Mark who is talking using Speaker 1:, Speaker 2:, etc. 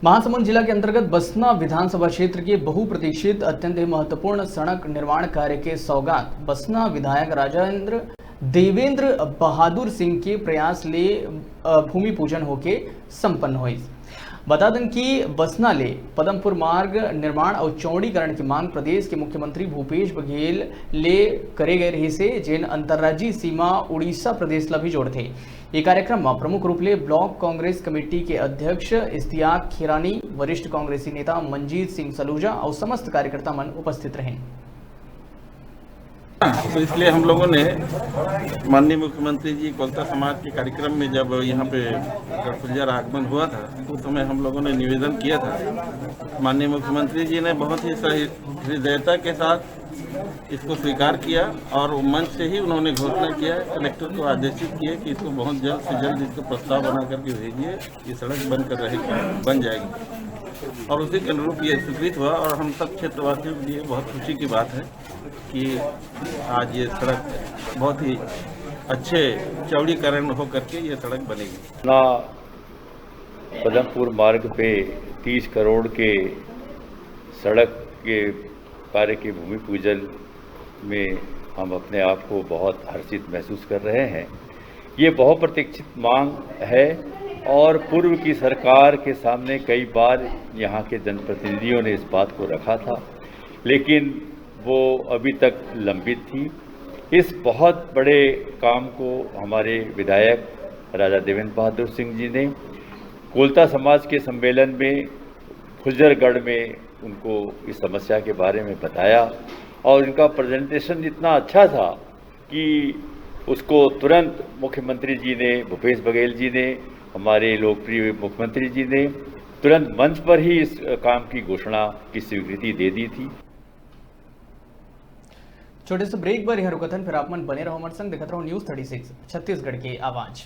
Speaker 1: महासमुंद जिला के अंतर्गत बसना विधानसभा क्षेत्र के बहुप्रतीक्षित अत्यंत ही महत्वपूर्ण सड़क निर्माण कार्य के सौगात बसना विधायक राजेंद्र देवेंद्र बहादुर सिंह के प्रयास ले भूमि पूजन होके संपन्न हुई। बता दें कि बसना ले पदमपुर मार्ग निर्माण और चौड़ीकरण की मांग प्रदेश के मुख्यमंत्री भूपेश बघेल ले करे गए रही से जेन अंतर्राज्यीय सीमा उड़ीसा प्रदेश ला भी जोड़ते। ये कार्यक्रम में प्रमुख रूप ले ब्लॉक कांग्रेस कमेटी के अध्यक्ष इश्तियाक खीरानी, वरिष्ठ कांग्रेसी नेता मंजीत सिंह सलूजा और समस्त कार्यकर्ता मन उपस्थित रहे।
Speaker 2: तो इसलिए हम लोगों ने माननीय मुख्यमंत्री जी कोलता समाज के कार्यक्रम में जब यहाँ पे गढ़पुलिया आगमन हुआ था उस समय हम लोगों ने निवेदन किया था। माननीय मुख्यमंत्री जी ने बहुत ही हृदयता के साथ इसको स्वीकार किया और मंच से ही उन्होंने घोषणा किया, कलेक्टर को आदेशित किए कि इसको बहुत जल्द से जल्द इसको प्रस्ताव बना करके भेजिए, ये सड़क बन जाएगी। और उसी के अनुरूप ये स्वीकृत हुआ और हम सब क्षेत्रवासियों के लिए बहुत खुशी की बात है कि आज ये सड़क बहुत ही अच्छे चौड़ीकरण हो करके ये सड़क बनेगी।
Speaker 3: पदमपुर मार्ग पे 30 करोड़ के सड़क के कार्य के भूमि पूजन में हम अपने आप को बहुत हर्षित महसूस कर रहे हैं। ये बहुप्रतीक्षित मांग है और पूर्व की सरकार के सामने कई बार यहाँ के जनप्रतिनिधियों ने इस बात को रखा था, लेकिन वो अभी तक लंबित थी। इस बहुत बड़े काम को हमारे विधायक राजा देवेंद्र बहादुर सिंह जी ने कोलता समाज के सम्मेलन में फुलझरगढ़ में उनको इस समस्या के बारे में बताया और इनका प्रेजेंटेशन इतना अच्छा था कि उसको तुरंत मुख्यमंत्री जी ने, भूपेश बघेल जी ने, हमारे लोकप्रिय मुख्यमंत्री जी ने तुरंत मंच पर ही इस काम की घोषणा की स्वीकृति दे दी थी।
Speaker 1: छोटे से ब्रेक पर यह रुकथन फिर आप मन बने रहो हमारे संग, देखते रहो न्यूज़ 36 छत्तीसगढ़ की आवाज।